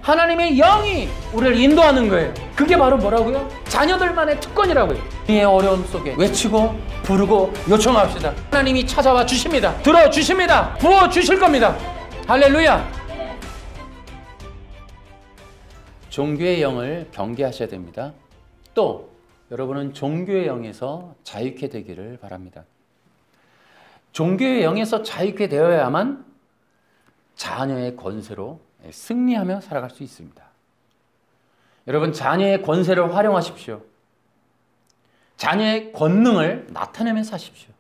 하나님의 영이 우리를 인도하는 거예요. 그게 바로 뭐라고요? 자녀들만의 특권이라고요. 이 어려움 속에 외치고 부르고 요청합시다. 하나님이 찾아와 주십니다. 들어주십니다. 부어주실 겁니다. 할렐루야. 종교의 영을 경계하셔야 됩니다. 또 여러분은 종교의 영에서 자유케 되기를 바랍니다. 종교의 영에서 자유케 되어야만 자녀의 권세로 승리하며 살아갈 수 있습니다. 여러분, 자녀의 권세를 활용하십시오. 자녀의 권능을 나타내며 사십시오.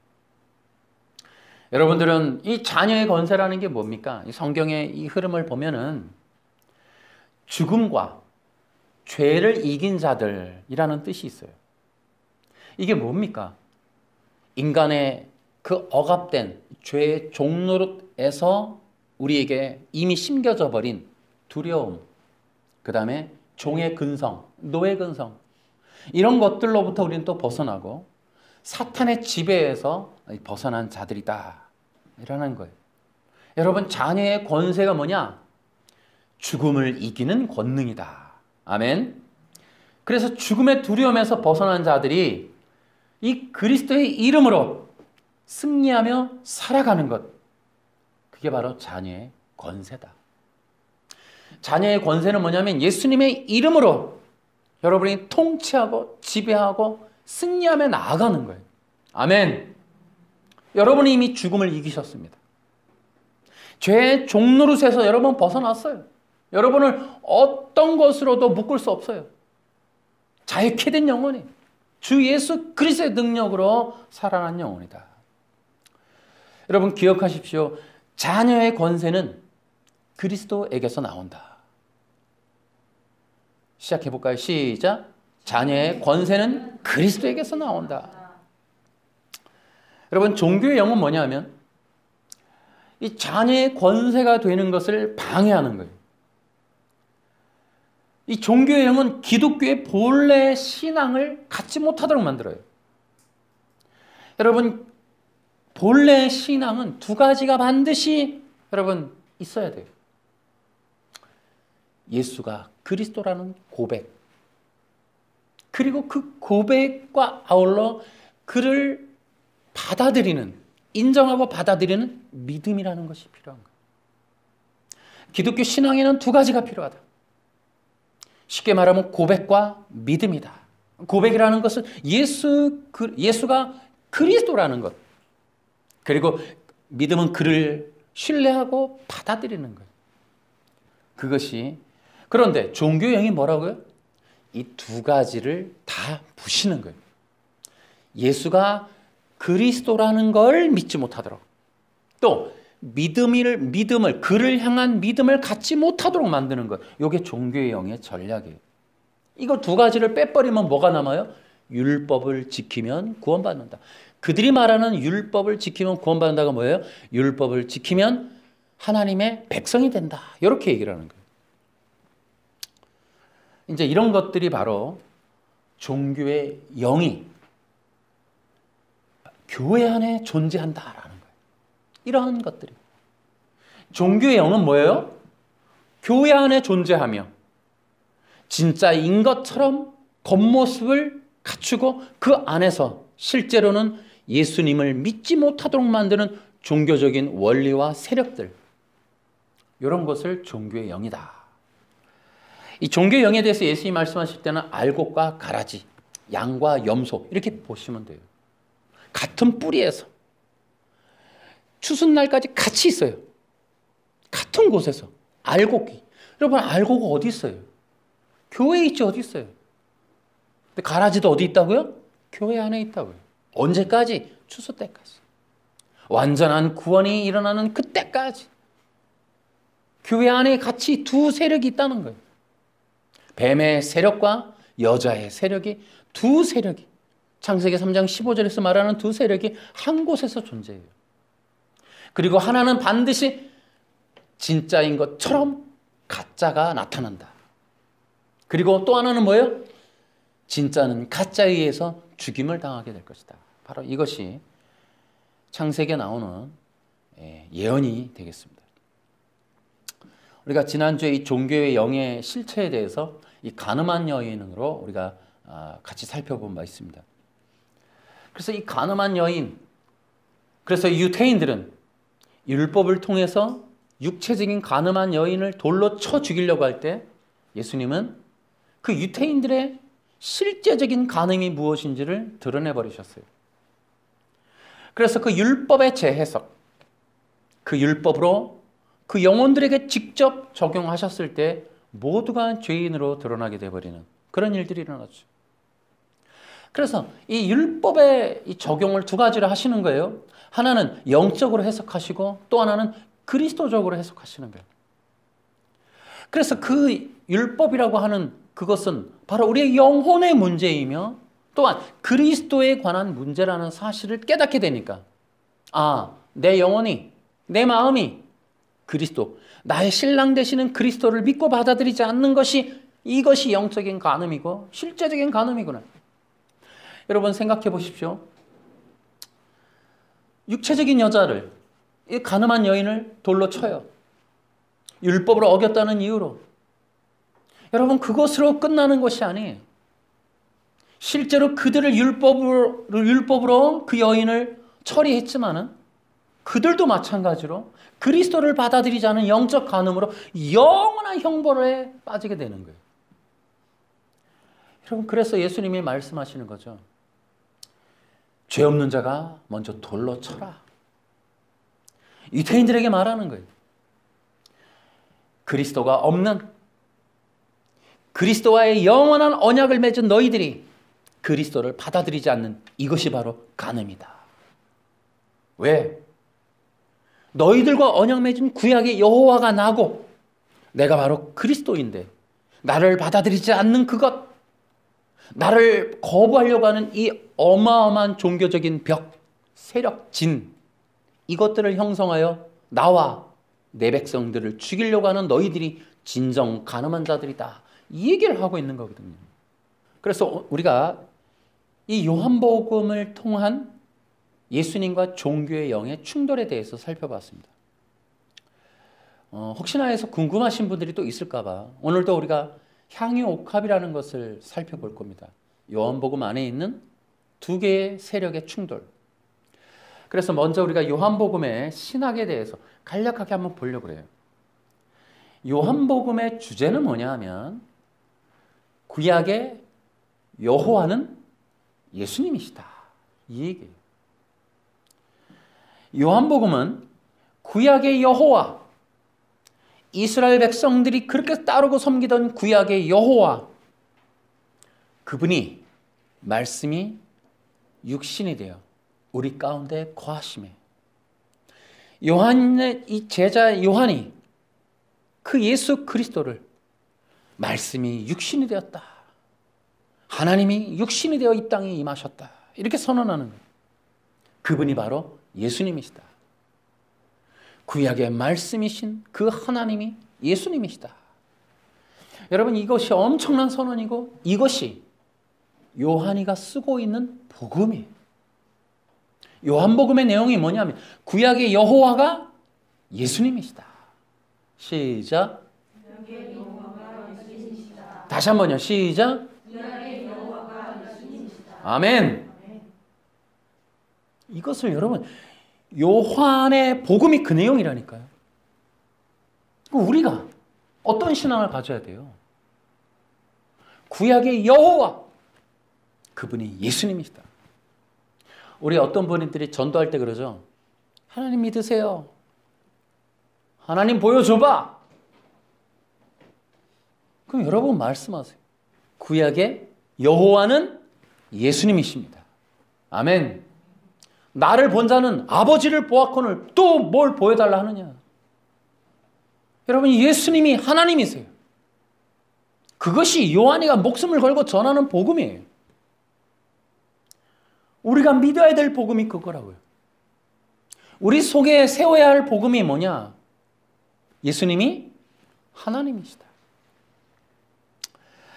여러분들은 이 자녀의 권세라는 게 뭡니까? 이 성경의 이 흐름을 보면은 죽음과 죄를 이긴 자들이라는 뜻이 있어요. 이게 뭡니까? 인간의 그 억압된 죄의 종노릇에서 우리에게 이미 심겨져 버린 두려움, 그 다음에 종의 근성, 노예 근성, 이런 것들로부터 우리는 또 벗어나고 사탄의 지배에서 벗어난 자들이다 라는 거예요. 여러분, 자녀의 권세가 뭐냐? 죽음을 이기는 권능이다. 아멘. 그래서 죽음의 두려움에서 벗어난 자들이 이 그리스도의 이름으로 승리하며 살아가는 것, 그게 바로 자녀의 권세다. 자녀의 권세는 뭐냐면 예수님의 이름으로 여러분이 통치하고 지배하고 승리하며 나아가는 거예요. 아멘. 여러분이 이미 죽음을 이기셨습니다. 죄의 종노릇에서 여러분 벗어났어요. 여러분을 어떤 것으로도 묶을 수 없어요. 자유케 된 영혼이 주 예수 그리스도의 능력으로 살아난 영혼이다. 여러분 기억하십시오. 자녀의 권세는 그리스도에게서 나온다. 시작해볼까요? 시작. 자녀의 권세는 그리스도에게서 나온다. 여러분, 종교의 영은 뭐냐면 이 자녀의 권세가 되는 것을 방해하는 거예요. 이 종교의 영은 기독교의 본래 신앙을 갖지 못하도록 만들어요. 여러분, 본래 신앙은 두 가지가 반드시 여러분 있어야 돼요. 예수가 그리스도라는 고백, 그리고 그 고백과 아울러 그를 받아들이는, 인정하고 받아들이는 믿음이라는 것이 필요한 거예요. 기독교 신앙에는 두 가지가 필요하다. 쉽게 말하면 고백과 믿음이다. 고백이라는 것은 예수가 그리스도라는 것, 그리고 믿음은 그를 신뢰하고 받아들이는 거예요. 그것이, 그런데 종교의 영이 뭐라고요? 이 두 가지를 다 부시는 거예요. 예수가 그리스도라는 걸 믿지 못하도록, 또 믿음을 그를 향한 믿음을 갖지 못하도록 만드는 것. 이게 종교의 영의 전략이에요. 이거 두 가지를 빼버리면 뭐가 남아요? 율법을 지키면 구원받는다. 그들이 말하는 율법을 지키면 구원받는다가 뭐예요? 율법을 지키면 하나님의 백성이 된다. 이렇게 얘기를 하는 거예요. 이제 이런 것들이 바로 종교의 영이 교회 안에 존재한다라는 거예요. 이러한 것들이. 종교의 영은 뭐예요? 교회 안에 존재하며 진짜인 것처럼 겉모습을 갖추고 그 안에서 실제로는 예수님을 믿지 못하도록 만드는 종교적인 원리와 세력들, 이런 것을 종교의 영이다. 이 종교의 영에 대해서 예수님이 말씀하실 때는 알곡과 가라지, 양과 염소 이렇게 보시면 돼요. 같은 뿌리에서 추수날까지 같이 있어요. 같은 곳에서. 알곡이. 여러분, 알곡은 어디 있어요? 교회에 있지 어디 있어요? 근데 가라지도 어디 있다고요? 교회 안에 있다고요. 언제까지? 추수 때까지. 완전한 구원이 일어나는 그때까지. 교회 안에 같이 두 세력이 있다는 거예요. 뱀의 세력과 여자의 세력이, 두 세력이, 창세기 3장 15절에서 말하는 두 세력이 한 곳에서 존재해요. 그리고 하나는 반드시 진짜인 것처럼 가짜가 나타난다. 그리고 또 하나는 뭐예요? 진짜는 가짜에 의해서 죽임을 당하게 될 것이다. 바로 이것이 창세기에 나오는 예언이 되겠습니다. 우리가 지난주에 이 종교의 영의 실체에 대해서 이 가늠한 여인으로 우리가 같이 살펴본 바 있습니다. 그래서 이 가늠한 여인, 그래서 유대인들은 율법을 통해서 육체적인 가늠한 여인을 돌로 쳐 죽이려고 할 때 예수님은 그 유대인들의 실제적인 간음이 무엇인지를 드러내버리셨어요. 그래서 그 율법의 재해석, 그 율법으로 그 영혼들에게 직접 적용하셨을 때 모두가 죄인으로 드러나게 되어버리는 그런 일들이 일어났죠. 그래서 이 율법의 이 적용을 두 가지로 하시는 거예요. 하나는 영적으로 해석하시고 또 하나는 그리스도적으로 해석하시는 거예요. 그래서 그 율법이라고 하는 그것은 바로 우리의 영혼의 문제이며 또한 그리스도에 관한 문제라는 사실을 깨닫게 되니까 내 영혼이, 내 마음이 그리스도, 나의 신랑 되시는 그리스도를 믿고 받아들이지 않는 것이 이것이 영적인 간음이고 실제적인 간음이구나. 여러분 생각해 보십시오. 육체적인 여자를, 이 간음한 여인을 돌로 쳐요. 율법을 어겼다는 이유로. 여러분 그것으로 끝나는 것이 아니에요. 실제로 그들을 율법으로 그 여인을 처리했지만은 그들도 마찬가지로 그리스도를 받아들이지 않은 영적 간음으로 영원한 형벌에 빠지게 되는 거예요. 여러분 그래서 예수님이 말씀하시는 거죠. 죄 없는 자가 먼저 돌로 쳐라. 유대인들에게 말하는 거예요. 그리스도가 없는, 그리스도와의 영원한 언약을 맺은 너희들이 그리스도를 받아들이지 않는 이것이 바로 간음이다. 왜? 너희들과 언약 맺은 구약의 여호와가 나고 내가 바로 그리스도인데 나를 받아들이지 않는 그것, 나를 거부하려고 하는 이 어마어마한 종교적인 벽, 세력, 진, 이것들을 형성하여 나와 내 백성들을 죽이려고 하는 너희들이 진정 간음한 자들이다. 이 얘기를 하고 있는 거거든요. 그래서 우리가 이 요한복음을 통한 예수님과 종교의 영의 충돌에 대해서 살펴봤습니다. 혹시나 해서 궁금하신 분들이 또 있을까 봐 오늘도 우리가 향유옥합이라는 것을 살펴볼 겁니다. 요한복음 안에 있는 두 개의 세력의 충돌. 그래서 먼저 우리가 요한복음의 신학에 대해서 간략하게 한번 보려고 해요. 요한복음의 주제는 뭐냐 하면 구약의 여호와는 예수님이시다. 이 얘기예요. 요한복음은 구약의 여호와, 이스라엘 백성들이 그렇게 따르고 섬기던 구약의 여호와, 그분이 말씀이 육신이 되어 우리 가운데 거하심에 요한의 이 제자 요한이 그 예수 그리스도를 말씀이 육신이 되었다. 하나님이 육신이 되어 이 땅에 임하셨다. 이렇게 선언하는 거예요. 그분이 바로 예수님이시다. 구약의 말씀이신 그 하나님이 예수님이시다. 여러분 이것이 엄청난 선언이고 이것이 요한이가 쓰고 있는 복음이에요. 요한복음의 내용이 뭐냐면 구약의 여호와가 예수님이시다. 시작. 다시 한번요. 시작. 아멘. 이것을 여러분 요한의 복음이 그 내용이라니까요. 우리가 어떤 신앙을 가져야 돼요? 구약의 여호와, 그분이 예수님이시다. 우리 어떤 분들이 전도할 때 그러죠. 하나님 믿으세요. 하나님 보여줘봐. 그럼 여러분 말씀하세요. 구약의 여호와는 예수님이십니다. 아멘. 나를 본 자는 아버지를 보았거늘 또 뭘 보여달라 하느냐. 여러분 예수님이 하나님이세요. 그것이 요한이가 목숨을 걸고 전하는 복음이에요. 우리가 믿어야 될 복음이 그거라고요. 우리 속에 세워야 할 복음이 뭐냐? 예수님이 하나님이시다.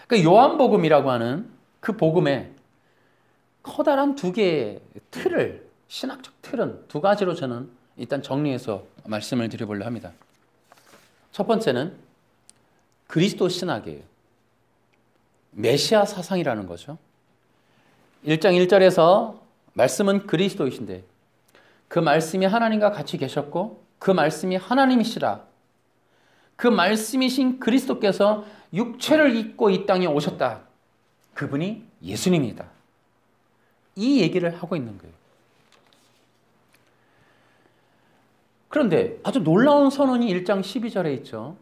그 요한복음이라고 하는 그 복음에 커다란 두 개의 틀을, 신학적 틀은 두 가지로 저는 일단 정리해서 말씀을 드려보려 합니다. 첫 번째는 그리스도 신학이에요. 메시아 사상이라는 거죠. 1장 1절에서 말씀은 그리스도이신데 그 말씀이 하나님과 같이 계셨고 그 말씀이 하나님이시라. 그 말씀이신 그리스도께서 육체를 입고 이 땅에 오셨다. 그분이 예수님이다. 이 얘기를 하고 있는 거예요. 그런데 아주 놀라운 선언이 1장 12절에 있죠.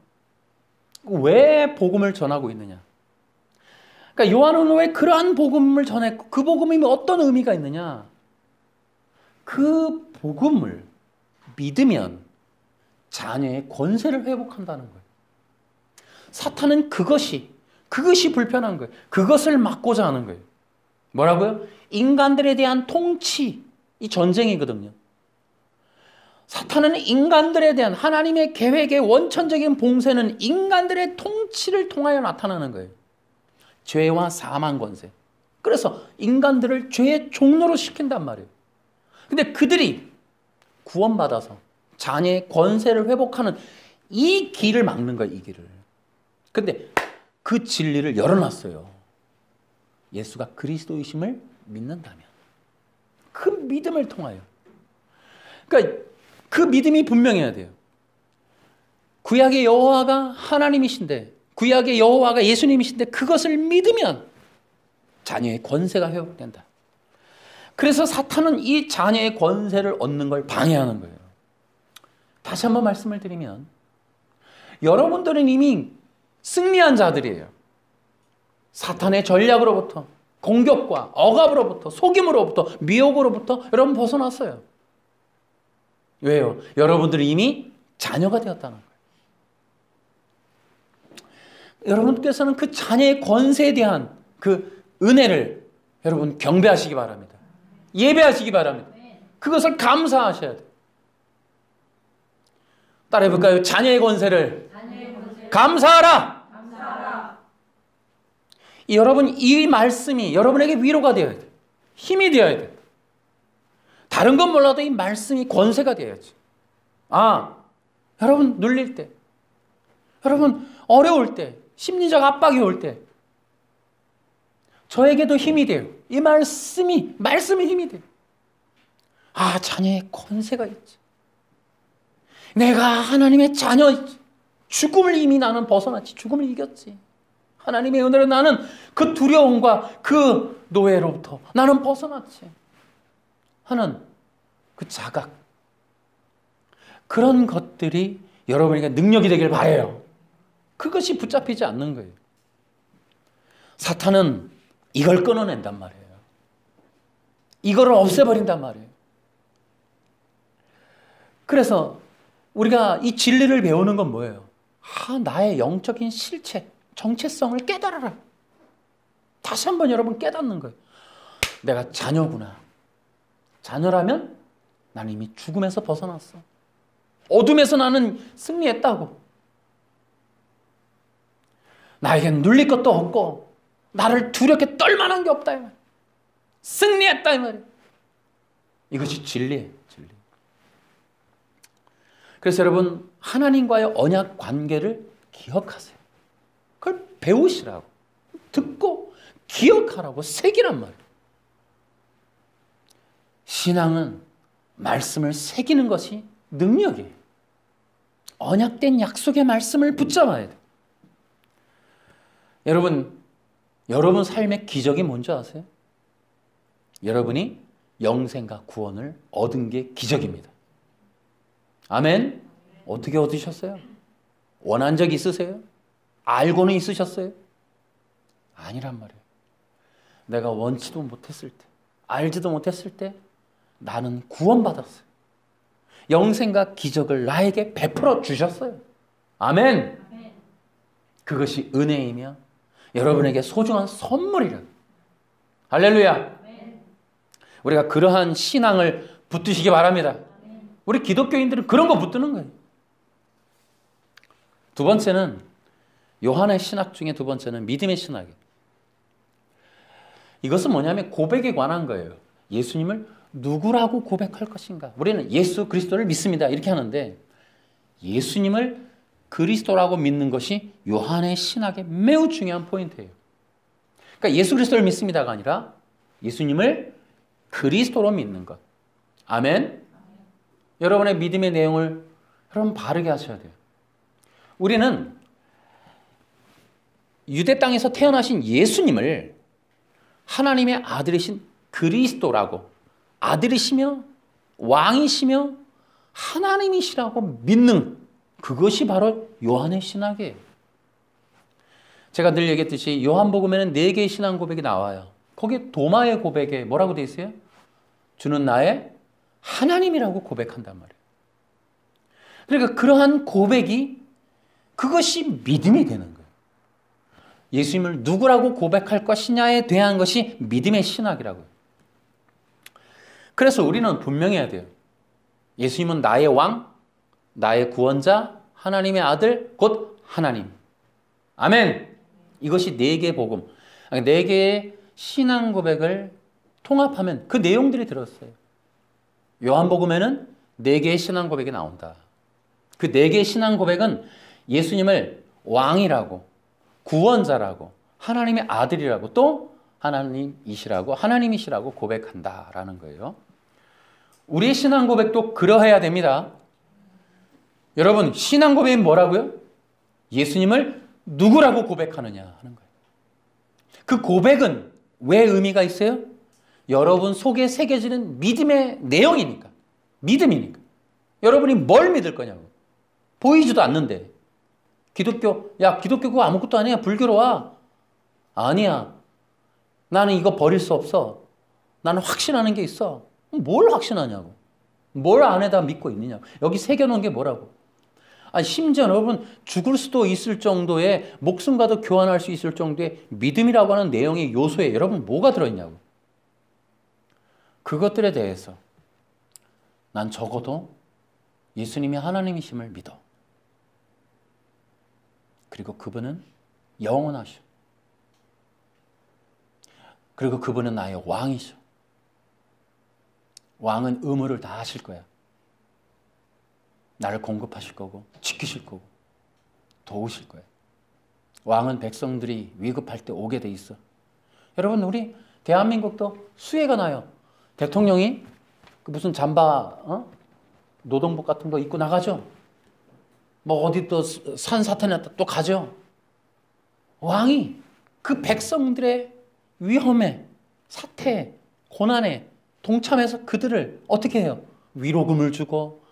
왜 복음을 전하고 있느냐? 그러니까 요한은 왜 그러한 복음을 전했고 그 복음이 어떤 의미가 있느냐? 그 복음을 믿으면 자녀의 권세를 회복한다는 거예요. 사탄은 그것이 불편한 거예요. 그것을 막고자 하는 거예요. 뭐라고요? 인간들에 대한 통치, 이 전쟁이거든요. 사탄은 인간들에 대한 하나님의 계획의 원천적인 봉쇄는 인간들의 통치를 통하여 나타나는 거예요. 죄와 사망 권세. 그래서 인간들을 죄의 종로로 시킨단 말이에요. 근데 그들이 구원받아서 자녀의 권세를 회복하는 이 길을 막는 거예요, 이 길을. 근데 그 진리를 열어놨어요. 예수가 그리스도이심을 믿는다면. 그 믿음을 통하여. 그러니까 그 믿음이 분명해야 돼요. 구약의 여호와가 하나님이신데, 구약의 여호와가 예수님이신데 그것을 믿으면 자녀의 권세가 회복된다. 그래서 사탄은 이 자녀의 권세를 얻는 걸 방해하는 거예요. 다시 한번 말씀을 드리면 여러분들은 이미 승리한 자들이에요. 사탄의 전략으로부터, 공격과 억압으로부터, 속임으로부터, 미혹으로부터 여러분 벗어났어요. 왜요? 여러분들은 이미 자녀가 되었다는 거예요. 여러분께서는 그 자녀의 권세에 대한 그 은혜를 여러분 경배하시기 바랍니다. 예배하시기 바랍니다. 그것을 감사하셔야 돼요. 따라해볼까요? 자녀의 권세를 감사하라. 여러분, 이 말씀이 여러분에게 위로가 되어야 돼요. 힘이 되어야 돼요. 다른 건 몰라도 이 말씀이 권세가 되어야지. 아, 여러분 눌릴 때, 여러분 어려울 때, 심리적 압박이 올 때 저에게도 힘이 돼요. 이 말씀이 힘이 돼요. 아, 자녀의 권세가 있지. 내가 하나님의 자녀이지. 죽음을 이미 나는 벗어났지. 죽음을 이겼지. 하나님의 은혜로 나는 그 두려움과 그 노예로부터 나는 벗어났지. 하는 그 자각. 그런 것들이 여러분에게 능력이 되길 바라요. 그것이 붙잡히지 않는 거예요. 사탄은 이걸 끊어낸단 말이에요. 이거를 없애버린단 말이에요. 그래서 우리가 이 진리를 배우는 건 뭐예요? 나의 영적인 실체, 정체성을 깨달아라. 다시 한번 여러분 깨닫는 거예요. 내가 자녀구나. 자녀라면 나는 이미 죽음에서 벗어났어. 어둠에서 나는 승리했다고. 나에겐 눌릴 것도 없고 나를 두렵게 떨만한 게 없다. 이 말. 승리했다 이 말이에요. 이것이 진리예요. 진리. 그래서 여러분 하나님과의 언약 관계를 기억하세요. 그걸 배우시라고. 듣고 기억하라고 새기란 말이에요. 신앙은 말씀을 새기는 것이 능력이에요. 언약된 약속의 말씀을 붙잡아야 돼요. 여러분 삶의 기적이 뭔지 아세요? 여러분이 영생과 구원을 얻은 게 기적입니다. 아멘? 어떻게 얻으셨어요? 원한 적 있으세요? 알고는 있으셨어요? 아니란 말이에요. 내가 원치도 못했을 때, 알지도 못했을 때 나는 구원받았어요. 영생과 기적을 나에게 베풀어 주셨어요. 아멘? 그것이 은혜이며 여러분에게 소중한 선물이라. 할렐루야. 우리가 그러한 신앙을 붙드시기 바랍니다. 우리 기독교인들은 그런 거 붙드는 거예요. 두 번째는 요한의 신학 중에 두 번째는 믿음의 신학이에요. 이것은 뭐냐면 고백에 관한 거예요. 예수님을 누구라고 고백할 것인가. 우리는 예수 그리스도를 믿습니다. 이렇게 하는데 예수님을 그리스도라고 믿는 것이 요한의 신학의 매우 중요한 포인트예요. 그러니까 예수 그리스도를 믿습니다가 아니라 예수님을 그리스도로 믿는 것. 아멘. 여러분의 믿음의 내용을 여러분 바르게 하셔야 돼요. 우리는 유대 땅에서 태어나신 예수님을 하나님의 아들이신 그리스도라고, 아들이시며 왕이시며 하나님이시라고 믿는, 그것이 바로 요한의 신학이에요. 제가 늘 얘기했듯이 요한복음에는 4개의 신앙 고백이 나와요. 거기에 도마의 고백에 뭐라고 돼 있어요? 주는 나의 하나님이라고 고백한단 말이에요. 그러니까 그러한 고백이, 그것이 믿음이 되는 거예요. 예수님을 누구라고 고백할 것이냐에 대한 것이 믿음의 신학이라고요. 그래서 우리는 분명히 해야 돼요. 예수님은 나의 왕, 나의 구원자, 하나님의 아들, 곧 하나님. 아멘. 이것이 4개의 복음, 4개의 신앙 고백을 통합하면 그 내용들이 들었어요. 요한복음에는 4개의 신앙 고백이 나온다. 그 4개의 신앙 고백은 예수님을 왕이라고, 구원자라고, 하나님의 아들이라고, 또 하나님이시라고 고백한다라는 거예요. 우리의 신앙 고백도 그러해야 됩니다. 여러분, 신앙 고백이 뭐라고요? 예수님을 누구라고 고백하느냐 하는 거예요. 그 고백은 왜 의미가 있어요? 여러분 속에 새겨지는 믿음의 내용이니까, 믿음이니까. 여러분이 뭘 믿을 거냐고. 보이지도 않는데. 기독교, 야, 기독교 그거 아무것도 아니야. 불교로 와. 아니야. 나는 이거 버릴 수 없어. 나는 확신하는 게 있어. 뭘 확신하냐고. 뭘 안에다 믿고 있느냐고. 여기 새겨놓은 게 뭐라고. 아니, 심지어 여러분 죽을 수도 있을 정도의, 목숨과도 교환할 수 있을 정도의 믿음이라고 하는 내용의 요소에 여러분 뭐가 들어있냐고. 그것들에 대해서 난 적어도 예수님이 하나님이심을 믿어. 그리고 그분은 영원하셔. 그리고 그분은 나의 왕이셔. 왕은 의무를 다 하실 거야. 나를 공급하실 거고, 지키실 거고, 도우실 거예요. 왕은 백성들이 위급할 때 오게 돼 있어. 여러분, 우리 대한민국도 수해가 나요. 대통령이 무슨 잠바, 노동복 같은 거 입고 나가죠. 뭐 어디 또 산사태 났다 또 가죠. 왕이 그 백성들의 위험에, 사태에, 고난에 동참해서 그들을 어떻게 해요? 위로금을 주고,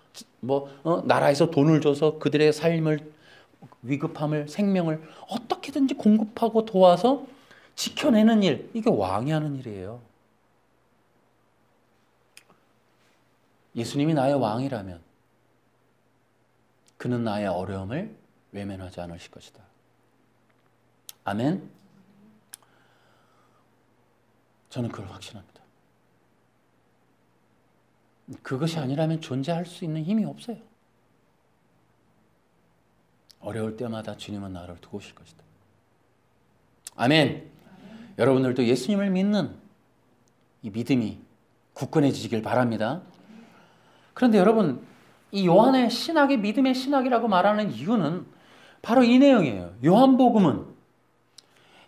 나라에서 돈을 줘서 그들의 삶을, 위급함을, 생명을 어떻게든지 공급하고 도와서 지켜내는 일, 이게 왕이 하는 일이에요. 예수님이 나의 왕이라면 그는 나의 어려움을 외면하지 않으실 것이다. 아멘. 저는 그걸 확신합니다. 그것이 아니라면 존재할 수 있는 힘이 없어요. 어려울 때마다 주님은 나를 두고 오실 것이다. 아멘. 여러분들도 예수님을 믿는 이 믿음이 굳건해지길 바랍니다. 그런데 여러분, 이 요한의 신학이 믿음의 신학이라고 말하는 이유는 바로 이 내용이에요. 요한복음은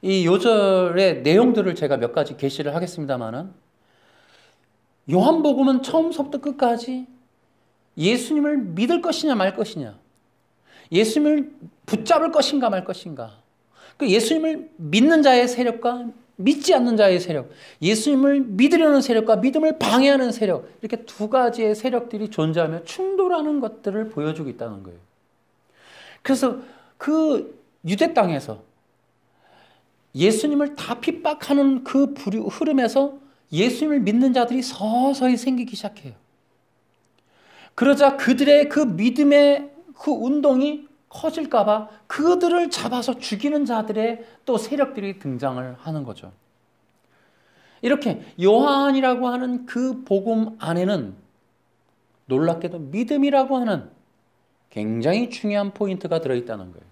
이 요절의 내용들을 제가 몇 가지 계시를 하겠습니다만은, 요한복음은 처음부터 끝까지 예수님을 믿을 것이냐 말 것이냐, 예수님을 붙잡을 것인가 말 것인가, 그 예수님을 믿는 자의 세력과 믿지 않는 자의 세력, 예수님을 믿으려는 세력과 믿음을 방해하는 세력, 이렇게 두 가지의 세력들이 존재하며 충돌하는 것들을 보여주고 있다는 거예요. 그래서 그 유대 땅에서 예수님을 다 핍박하는 그 흐름에서 예수님을 믿는 자들이 서서히 생기기 시작해요. 그러자 그들의 그 믿음의 그 운동이 커질까 봐 그들을 잡아서 죽이는 자들의 또 세력들이 등장을 하는 거죠. 이렇게 요한이라고 하는 그 복음 안에는 놀랍게도 믿음이라고 하는 굉장히 중요한 포인트가 들어있다는 거예요.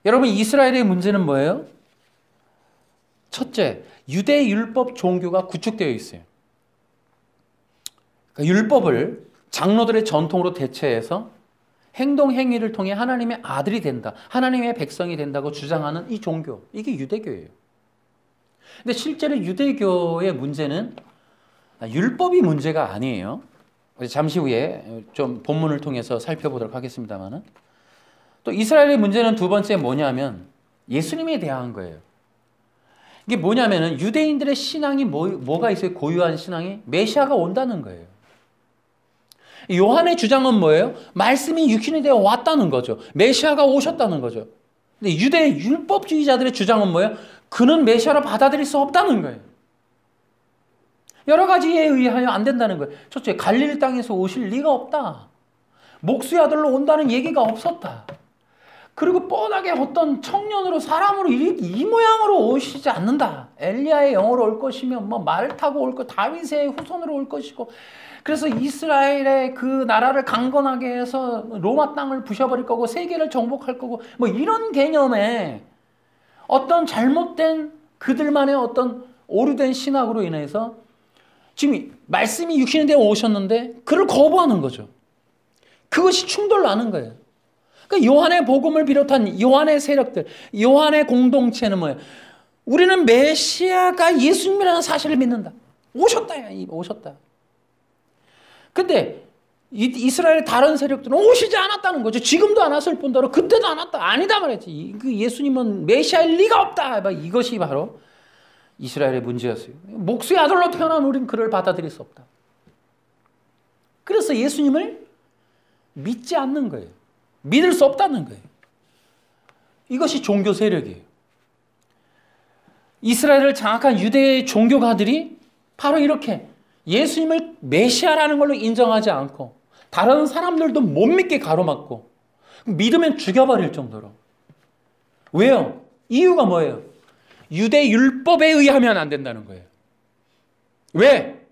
여러분, 이스라엘의 문제는 뭐예요? 첫째, 유대 율법 종교가 구축되어 있어요. 그러니까 율법을 장로들의 전통으로 대체해서 행동 행위를 통해 하나님의 아들이 된다, 하나님의 백성이 된다고 주장하는 이 종교, 이게 유대교예요. 근데 실제로 유대교의 문제는 율법이 문제가 아니에요. 잠시 후에 좀 본문을 통해서 살펴보도록 하겠습니다만, 또 이스라엘의 문제는 두 번째 뭐냐면 예수님에 대한 거예요. 이게 뭐냐면은 유대인들의 신앙이 뭐가 있어요? 고유한 신앙이 메시아가 온다는 거예요. 요한의 주장은 뭐예요? 말씀이 육신이 되어 왔다는 거죠. 메시아가 오셨다는 거죠. 근데 유대 율법주의자들의 주장은 뭐예요? 그는 메시아로 받아들일 수 없다는 거예요. 여러 가지에 의하여 안 된다는 거예요. 첫째, 갈릴리 땅에서 오실 리가 없다. 목수의 아들로 온다는 얘기가 없었다. 그리고 뻔하게 어떤 청년으로 사람으로 이 모양으로 오시지 않는다. 엘리야의 영으로 올 것이며 뭐 말 타고 올 것, 다윗의 후손으로 올 것이고, 그래서 이스라엘의 그 나라를 강건하게 해서 로마 땅을 부셔버릴 거고 세계를 정복할 거고, 뭐 이런 개념에 어떤 잘못된 그들만의 어떤 오류된 신학으로 인해서 지금 말씀이 육신이 되어 오셨는데 그를 거부하는 거죠. 그것이 충돌나는 거예요. 그러니까 요한의 복음을 비롯한 요한의 세력들, 요한의 공동체는 뭐예요? 우리는 메시아가 예수님이라는 사실을 믿는다. 오셨다. 오셨다. 근데 이스라엘의 다른 세력들은 오시지 않았다는 거죠. 지금도 안 왔을 뿐더러 그때도 안 왔다. 아니다 말했지. 그 예수님은 메시아일 리가 없다. 이것이 바로 이스라엘의 문제였어요. 목수의 아들로 태어난 우린 그를 받아들일 수 없다. 그래서 예수님을 믿지 않는 거예요. 믿을 수 없다는 거예요. 이것이 종교 세력이에요. 이스라엘을 장악한 유대의 종교가들이 바로 이렇게 예수님을 메시아라는 걸로 인정하지 않고 다른 사람들도 못 믿게 가로막고 믿으면 죽여버릴 정도로. 왜요? 이유가 뭐예요? 유대 율법에 의하면 안 된다는 거예요. 왜?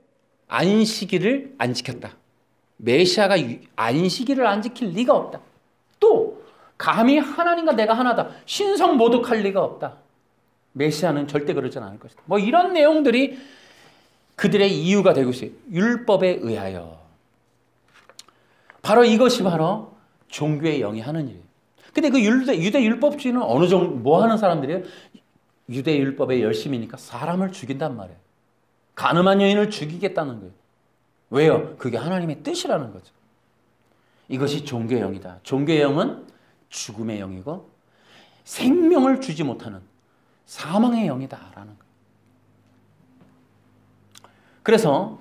안식일을 안 지켰다. 메시아가 안식일을 안 지킬 리가 없다. 또 감히 하나님과 내가 하나다. 신성 모독할 리가 없다. 메시아는 절대 그러진 않을 것이다. 뭐 이런 내용들이 그들의 이유가 되고 있어요. 율법에 의하여. 바로 이것이 바로 종교의 영이 하는 일이에요. 근데 그 유대 율법주의는 어느 정도 뭐 하는 사람들이에요? 유대 율법에 열심이니까 사람을 죽인단 말이에요. 간음한 여인을 죽이겠다는 거예요. 왜요? 그게 하나님의 뜻이라는 거죠. 이것이 종교의 영이다. 종교의 영은 죽음의 영이고 생명을 주지 못하는 사망의 영이다라는 거예요. 그래서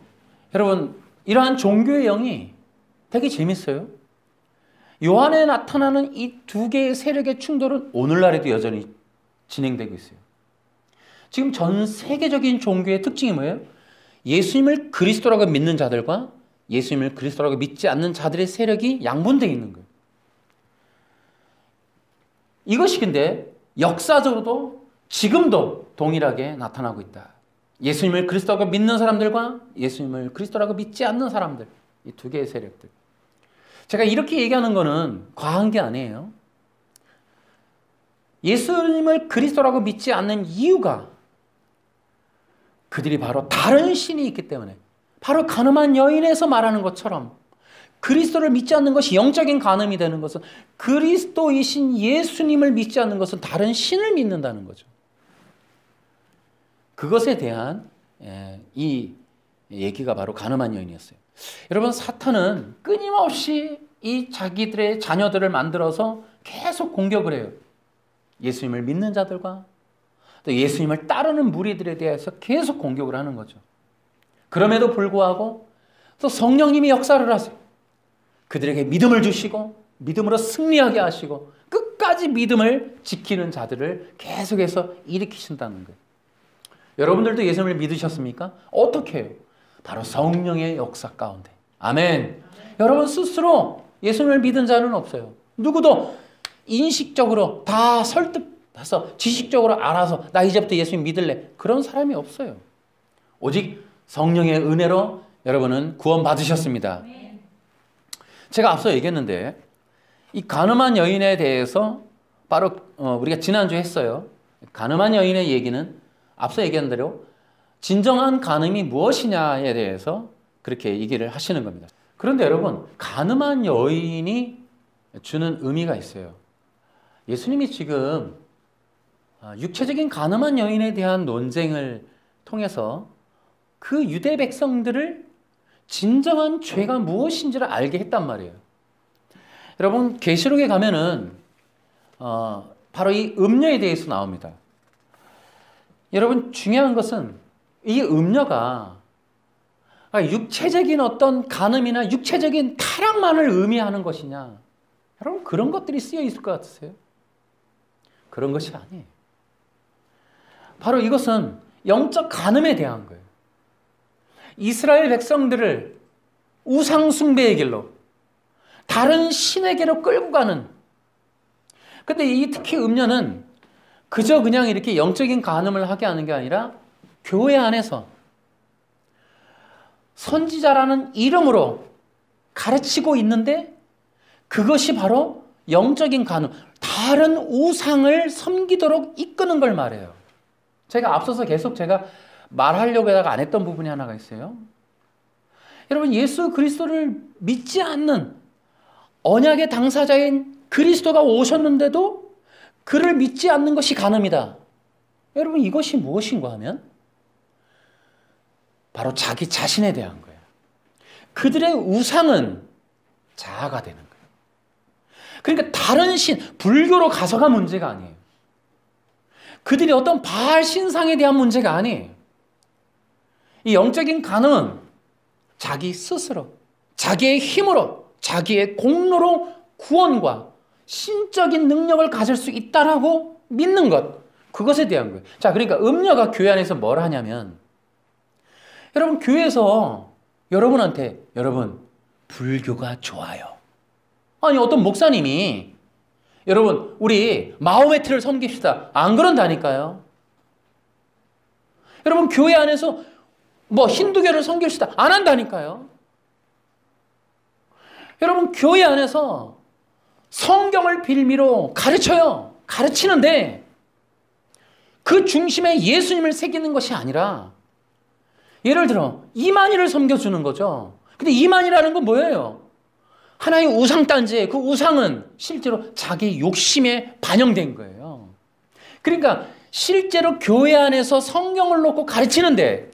여러분, 이러한 종교의 영이 되게 재밌어요. 요한에 나타나는 이 두 개의 세력의 충돌은 오늘날에도 여전히 진행되고 있어요. 지금 전 세계적인 종교의 특징이 뭐예요? 예수님을 그리스도라고 믿는 자들과 예수님을 그리스도라고 믿지 않는 자들의 세력이 양분되어 있는 거예요. 이것이 근데 역사적으로도 지금도 동일하게 나타나고 있다. 예수님을 그리스도라고 믿는 사람들과 예수님을 그리스도라고 믿지 않는 사람들, 이 두 개의 세력들. 제가 이렇게 얘기하는 거는 과한 게 아니에요. 예수님을 그리스도라고 믿지 않는 이유가 그들이 바로 다른 신이 있기 때문에, 바로 간음한 여인에서 말하는 것처럼 그리스도를 믿지 않는 것이 영적인 간음이 되는 것은 그리스도이신 예수님을 믿지 않는 것은 다른 신을 믿는다는 거죠. 그것에 대한 이 얘기가 바로 간음한 여인이었어요. 여러분, 사탄은 끊임없이 이 자기들의 자녀들을 만들어서 계속 공격을 해요. 예수님을 믿는 자들과 또 예수님을 따르는 무리들에 대해서 계속 공격을 하는 거죠. 그럼에도 불구하고 또 성령님이 역사를 하세요. 그들에게 믿음을 주시고 믿음으로 승리하게 하시고 끝까지 믿음을 지키는 자들을 계속해서 일으키신다는 거예요. 여러분들도 예수님을 믿으셨습니까? 어떻게 해요? 바로 성령의 역사 가운데. 아멘. 여러분 스스로 예수님을 믿은 자는 없어요. 누구도 인식적으로 다 설득해서 지식적으로 알아서 나 이제부터 예수님 믿을래. 그런 사람이 없어요. 오직 성령의 은혜로 여러분은 구원 받으셨습니다. 제가 앞서 얘기했는데 이 간음한 여인에 대해서 바로 우리가 지난주에 했어요. 간음한 여인의 얘기는 앞서 얘기한 대로 진정한 간음이 무엇이냐에 대해서 그렇게 얘기를 하시는 겁니다. 그런데 여러분, 간음한 여인이 주는 의미가 있어요. 예수님이 지금 육체적인 가늠한 여인에 대한 논쟁을 통해서 그 유대 백성들을 진정한 죄가 무엇인지를 알게 했단 말이에요. 여러분, 계시록에 가면은 바로 이 음녀에 대해서 나옵니다. 여러분, 중요한 것은 이 음녀가 육체적인 어떤 간음이나 육체적인 타락만을 의미하는 것이냐? 여러분, 그런 것들이 쓰여 있을 것 같으세요? 그런 것이 아니에요. 바로 이것은 영적 간음에 대한 거예요. 이스라엘 백성들을 우상 숭배의 길로, 다른 신에게로 끌고 가는. 근데 이 특히 음녀는 그저 그냥 이렇게 영적인 간음을 하게 하는 게 아니라 교회 안에서 선지자라는 이름으로 가르치고 있는데 그것이 바로 영적인 간음, 다른 우상을 섬기도록 이끄는 걸 말해요. 제가 앞서서 계속 제가 말하려고 하다가 안 했던 부분이 하나가 있어요. 여러분, 예수 그리스도를 믿지 않는 언약의 당사자인 그리스도가 오셨는데도 그를 믿지 않는 것이 간음이다. 여러분, 이것이 무엇인가 하면 바로 자기 자신에 대한 거예요. 그들의 우상은 자아가 되는 거예요. 그러니까 다른 신, 불교로 가서가 문제가 아니에요. 그들이 어떤 바알 신상에 대한 문제가 아니에요. 이 영적인 간음은 자기 스스로, 자기의 힘으로, 자기의 공로로 구원과 신적인 능력을 가질 수 있다라고 믿는 것, 그것에 대한 거예요. 자, 그러니까 음녀가 교회 안에서 뭘 하냐면, 여러분, 교회에서 여러분한테, 여러분, 불교가 좋아요. 아니, 어떤 목사님이, 여러분, 우리 마호메트를 섬깁시다. 안 그런다니까요. 여러분, 교회 안에서 힌두교를 섬깁시다. 안 한다니까요. 여러분, 교회 안에서 성경을 빌미로 가르쳐요. 가르치는데 그 중심에 예수님을 새기는 것이 아니라, 예를 들어 이만희를 섬겨주는 거죠. 근데 이만희라는 건 뭐예요? 하나의 우상단지, 그 우상은 실제로 자기 욕심에 반영된 거예요. 그러니까 실제로 교회 안에서 성경을 놓고 가르치는데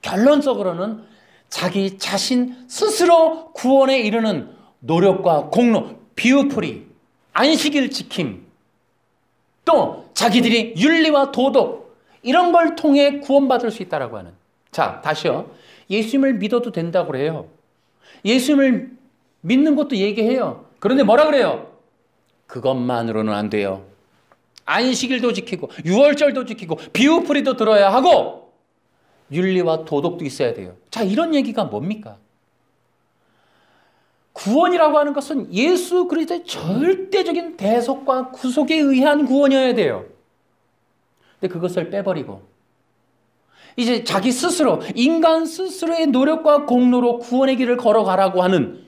결론적으로는 자기 자신 스스로 구원에 이르는 노력과 공로, 비유풀이, 안식일 지킴, 또 자기들이 윤리와 도덕, 이런 걸 통해 구원받을 수 있다라고 하는. 자, 다시요. 예수님을 믿어도 된다고 그래요. 예수님을 믿는 것도 얘기해요. 그런데 뭐라 그래요? 그것만으로는 안 돼요. 안식일도 지키고 유월절도 지키고 비유풀이도 들어야 하고 윤리와 도덕도 있어야 돼요. 자, 이런 얘기가 뭡니까? 구원이라고 하는 것은 예수 그리스도의 절대적인 대속과 구속에 의한 구원이어야 돼요. 근데 그것을 빼버리고 이제 자기 스스로, 인간 스스로의 노력과 공로로 구원의 길을 걸어가라고 하는,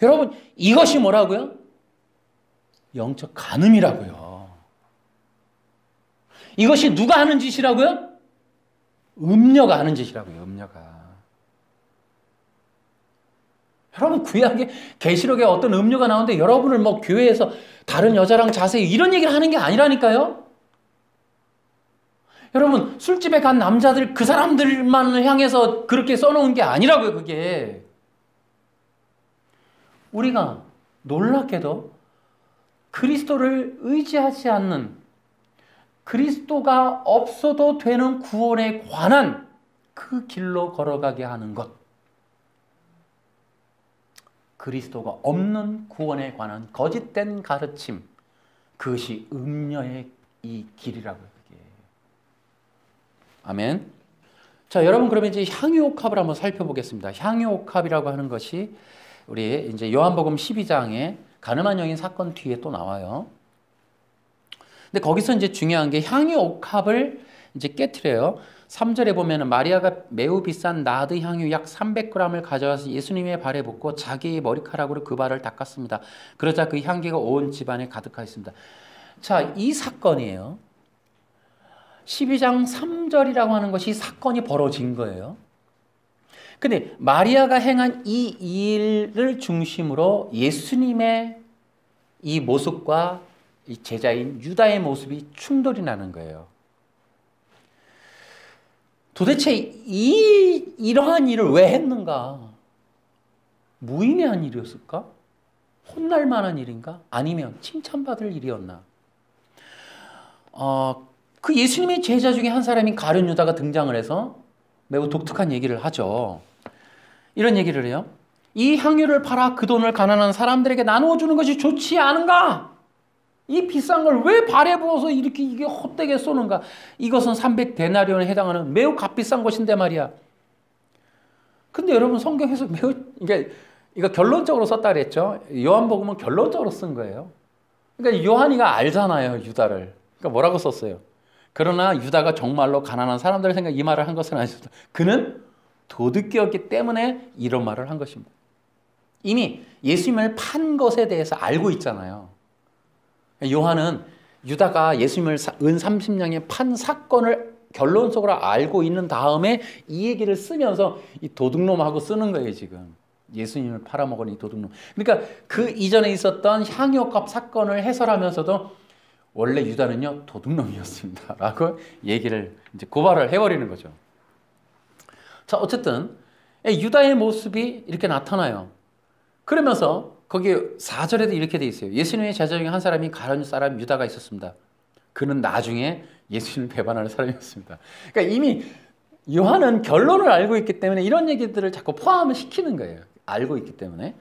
여러분, 이것이 뭐라고요? 영적 간음이라고요. 이것이 누가 하는 짓이라고요? 음녀가 하는 짓이라고요. 음녀가. 여러분, 구약에 계시록에 어떤 음녀가 나오는데 여러분을 교회에서 다른 여자랑 자세히 이런 얘기를 하는 게 아니라니까요. 여러분, 술집에 간 남자들, 그 사람들만 향해서 그렇게 써놓은 게 아니라고요. 그게 우리가 놀랍게도 그리스도를 의지하지 않는, 그리스도가 없어도 되는 구원에 관한 그 길로 걸어가게 하는 것, 그리스도가 없는 구원에 관한 거짓된 가르침, 그것이 음녀의 이 길이라고요. 그게. 아멘. 자, 여러분, 그러면 이제 향유옥합을 한번 살펴보겠습니다. 향유옥합이라고 하는 것이 우리 이제 요한복음 12장에 가늠한 여인 사건 뒤에 또 나와요. 근데 거기서 이제 중요한 게 향유옥합을 이제 깨트려요. 3절에 보면은 마리아가 매우 비싼 나드 향유 약 300g을 가져와서 예수님의 발에 붓고 자기의 머리카락으로 그 발을 닦았습니다. 그러자 그 향기가 온 집안에 가득하였습니다. 자, 이 사건이에요. 12장 3절이라고 하는 것이 사건이 벌어진 거예요. 근데 마리아가 행한 이 일을 중심으로 예수님의 이 모습과 이 제자인 유다의 모습이 충돌이 나는 거예요. 도대체 이러한 일을 왜 했는가? 무의미한 일이었을까? 혼날 만한 일인가? 아니면 칭찬받을 일이었나? 그 예수님의 제자 중에 한 사람인 가룟 유다가 등장을 해서 매우 독특한 얘기를 하죠. 이런 얘기를 해요. 이 향유를 팔아 그 돈을 가난한 사람들에게 나누어 주는 것이 좋지 않은가? 이 비싼 걸 왜 발에 부어서 이렇게 이게 헛되게 쏘는가? 이것은 300데나리온에 해당하는 매우 값비싼 것인데 말이야. 근데 여러분 성경에서 매우 이거 결론적으로 썼다 그랬죠. 요한복음은 결론적으로 쓴 거예요. 그러니까 요한이가 알잖아요, 유다를. 그러니까 뭐라고 썼어요? 그러나 유다가 정말로 가난한 사람들을 생각 이 말을 한 것은 아니었다. 그는 도둑이었기 때문에 이런 말을 한 것입니다. 이미 예수님을 판 것에 대해서 알고 있잖아요. 요한은 유다가 예수님을 은 30냥에 판 사건을 결론적으로 알고 있는 다음에 이 얘기를 쓰면서 이 도둑놈하고 쓰는 거예요, 지금. 예수님을 팔아먹은 이 도둑놈. 그러니까 그 이전에 있었던 향유값 사건을 해설하면서도 원래 유다는요, 도둑놈이었습니다. 라고 얘기를 이제 고발을 해버리는 거죠. 자, 어쨌든 유다의 모습이 이렇게 나타나요. 그러면서 거기 4절에도 이렇게 돼 있어요. 예수님의 제자 중에 한 사람이 가룟 사람 유다가 있었습니다. 그는 나중에 예수님을 배반하는 사람이었습니다. 그러니까 이미 요한은 결론을 알고 있기 때문에 이런 얘기들을 자꾸 포함을 시키는 거예요. 알고 있기 때문에.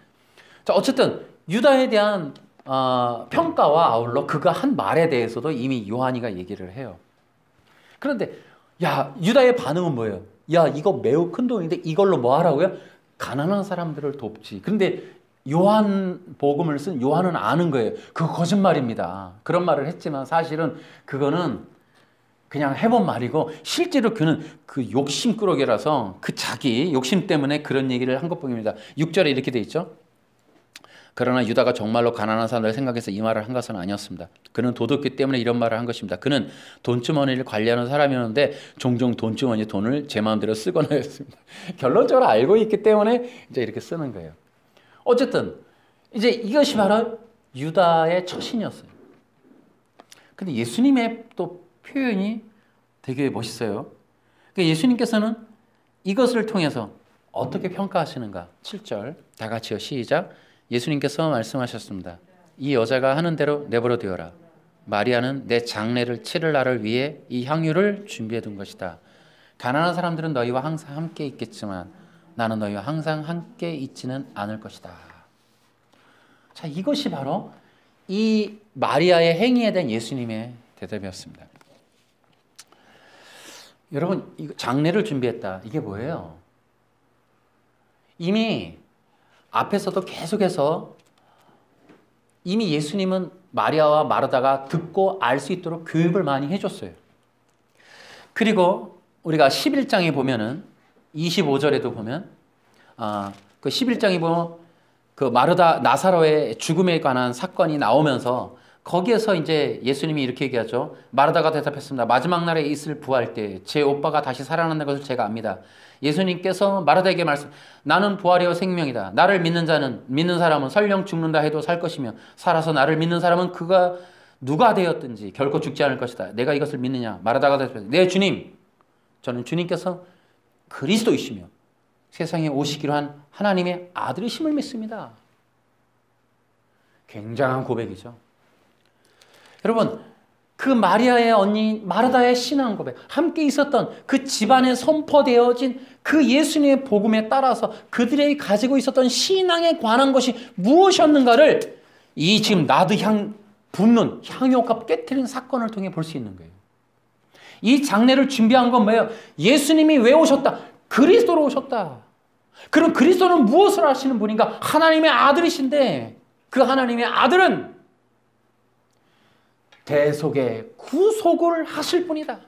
자, 어쨌든 유다에 대한 평가와 아울러 그가 한 말에 대해서도 이미 요한이가 얘기를 해요. 그런데 야, 유다의 반응은 뭐예요? 야, 이거 매우 큰 돈인데 이걸로 뭐 하라고요? 가난한 사람들을 돕지. 그런데 요한 복음을 쓴 요한은 아는 거예요. 그거 거짓말입니다. 그런 말을 했지만 사실은 그거는 그냥 해본 말이고 실제로 그는 그 욕심꾸러기라서 그 자기 욕심 때문에 그런 얘기를 한 것뿐입니다. 6절에 이렇게 돼 있죠. 그러나 유다가 정말로 가난한 사람들을 생각해서 이 말을 한 것은 아니었습니다. 그는 도둑이기 때문에 이런 말을 한 것입니다. 그는 돈주머니를 관리하는 사람이었는데 종종 돈주머니 돈을 제 마음대로 쓰거나 했습니다. 결론적으로 알고 있기 때문에 이제 이렇게 쓰는 거예요. 어쨌든 이제 이것이 바로 유다의 처신이었어요. 근데 예수님의 또 표현이 되게 멋있어요. 그러니까 예수님께서는 이것을 통해서 어떻게 평가하시는가? 7절 다 같이요. 시작. 예수님께서 말씀하셨습니다. 이 여자가 하는 대로 내버려 두어라. 마리아는 내 장례를 치를 날을 위해 이 향유를 준비해 둔 것이다. 가난한 사람들은 너희와 항상 함께 있겠지만 나는 너희와 항상 함께 있지는 않을 것이다. 자, 이것이 바로 이 마리아의 행위에 대한 예수님의 대답이었습니다. 여러분, 장례를 준비했다. 이게 뭐예요? 이미 앞에서도 계속해서 이미 예수님은 마리아와 마르다가 듣고 알 수 있도록 교육을 많이 해줬어요. 그리고 우리가 11장에 보면은 25절에도 보면 그 11장에 보면 그 마르다 나사로의 죽음에 관한 사건이 나오면서 거기에서 이제 예수님이 이렇게 얘기하죠. 마르다가 대답했습니다. 마지막 날에 있을 부활 때 제 오빠가 다시 살아난다는 것을 제가 압니다. 예수님께서 마르다에게 말씀, 나는 부활이요 생명이다. 나를 믿는 사람은 설령 죽는다 해도 살 것이며 살아서 나를 믿는 사람은 그가 누가 되었든지 결코 죽지 않을 것이다. 내가 이것을 믿느냐? 마르다가 대답했습니다. 네, 주님. 저는 주님께서 그리스도이시며 세상에 오시기로 한 하나님의 아들이심을 믿습니다. 굉장한 고백이죠. 여러분, 그 마리아의 언니 마르다의 신앙 고백, 함께 있었던 그 집안에 선포되어진 그 예수님의 복음에 따라서 그들이 가지고 있었던 신앙에 관한 것이 무엇이었는가를 이 지금 나드 붓는 향유값 깨트린 사건을 통해 볼 수 있는 거예요. 이 장례를 준비한 건 뭐예요? 예수님이 왜 오셨다? 그리스도로 오셨다. 그럼 그리스도는 무엇을 하시는 분인가? 하나님의 아들이신데 그 하나님의 아들은 대속의 구속을 하실 분이다.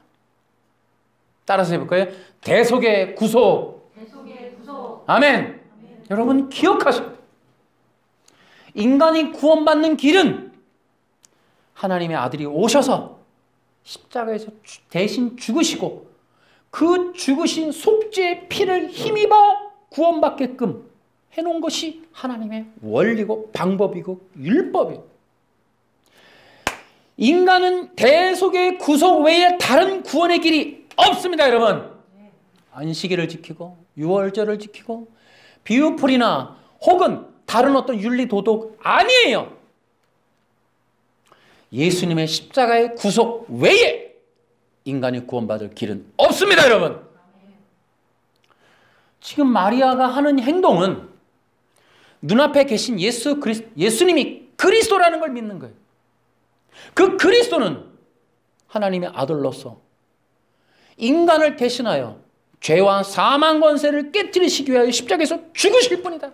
따라서 해볼까요? 대속의 구속. 아멘. 아멘. 여러분 기억하십시오. 인간이 구원받는 길은 하나님의 아들이 오셔서 십자가에서 대신 죽으시고 그 죽으신 속죄의 피를 힘입어 구원받게끔 해놓은 것이 하나님의 원리고 방법이고 율법이에요. 인간은 대속의 구속 외에 다른 구원의 길이 없습니다, 여러분. 안식일을 지키고 유월절을 지키고 비유풀이나 혹은 다른 어떤 윤리 도덕 아니에요. 예수님의 십자가의 구속 외에 인간이 구원받을 길은 없습니다, 여러분. 지금 마리아가 하는 행동은 눈앞에 계신 예수님이 그리스도라는 걸 믿는 거예요. 그 그리스도는 하나님의 아들로서 인간을 대신하여 죄와 사망 권세를 깨뜨리시기 위하여 십자가에서 죽으실 분이다.